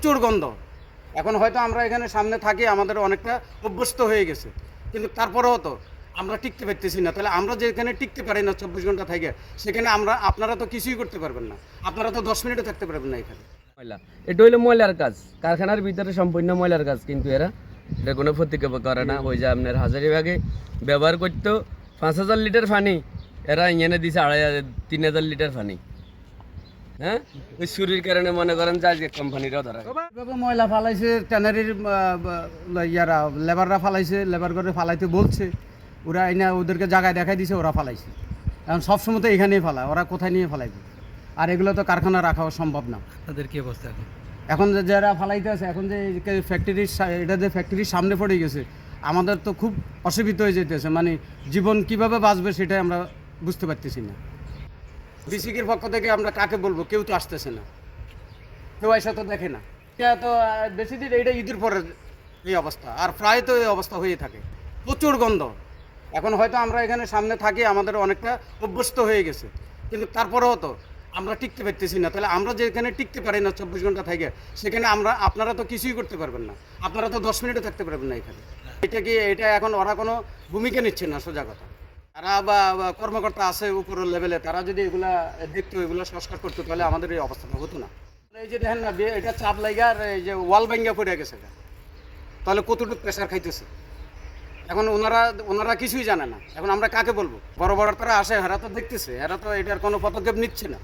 প্রচুর গন্ধ। এখন হয়তো আমরা এখানে সামনে থাকি, আমাদের অনেকটা অভ্যস্ত হয়ে গেছে, কিন্তু তারপরেও তো আমরা টিকতে পারতেছি না। তাহলে আমরা যেখানে টিকতে পারি না 24 ঘন্টা থেকে, সেখানে আপনারা তো কিছুই করতে পারবেন না। আপনারা তো 10 মিনিটও থাকতে পারবেন না এখানে। ময়লা, এটা হইলো ময়লার কাজ, কারখানার ভিতরে সম্পূর্ণ ময়লার কাজ, কিন্তু এরা এটা কোনো প্রতিক্ষেপ করে না। ওই যে আপনার হাজারিবাগে ব্যবহার করতো 5,000 লিটার পানি, এরা এনে দিছে 3,000 লিটার পানি। হ্যাঁ, ওই চুরির কারণে মনে করেন যে আজকে কোম্পানিরাও ধরা গেছে। এভাবে ময়লা ফালাইছে, ট্যানারির ইয়ারা লেবাররা ফালাইছে, লেবার করে ফালাইতে বলছে, ওরা এনে ওদেরকে জায়গায় দেখাই দিছে, ওরা ফালাইছে। এখন সবসময় তো এখানেই ফালায়, ওরা কোথায় নিয়ে ফালাইবে? আর এগুলো তো কারখানা রাখাও সম্ভব না। তাদের কি অবস্থা এখন? এখন যে যারা ফালাইতে আছে, এখন যে ফ্যাক্টরির এটা যে ফ্যাক্টরির সামনে পড়ে গেছে, আমাদের তো খুব অসুবিধা হয়ে যেতেছে। মানে জীবন কিভাবে বাঁচবে সেটাই আমরা বুঝতে পারতেছি না। বিসিকের পক্ষ থেকে আমরা কাকে বলবো? কেউ তো আসতেছে না, কেউ এসে তো দেখে না। এটা তো বেশি দিন, এটা ঈদের পরে এই অবস্থা, আর প্রায় তো এই অবস্থা হয়ে থাকে। প্রচুর গন্ধ। এখন হয়তো আমরা এখানে সামনে থাকি, আমাদের অনেকটা অভ্যস্ত হয়ে গেছে, কিন্তু তারপরেও তো আমরা টিকতে পারতেছি না। তাহলে আমরা যেখানে টিকতে পারি না 24 ঘন্টা থেকে, সেখানে আপনারা তো কিছুই করতে পারবেন না। আপনারা তো 10 মিনিটও থাকতে পারবেন না এখানে। এটা এখন ওরা কোনো ভূমিকা নিচ্ছে না, সোজা কথা। তারা বা কর্মকর্তা আছে উপরের লেভেলে, তারা যদি এগুলা দেখতো, এগুলো সংস্কার করতো, তাহলে আমাদের এই অবস্থাটা হতো না। এই যে দেখেন না, এটা চাপ লাগা আর এই যে ওয়াল ভাঙ্গা পড়ে গেছে, তাহলে কতটুকু প্রেশার খাইতেছে। এখন ওনারা কিছুই জানে না। এখন আমরা কাকে বলবো? বড় বড় তারা আসে, এরা তো দেখতেছে, এরা তো এটার কোনো পদক্ষেপ নিচ্ছে না।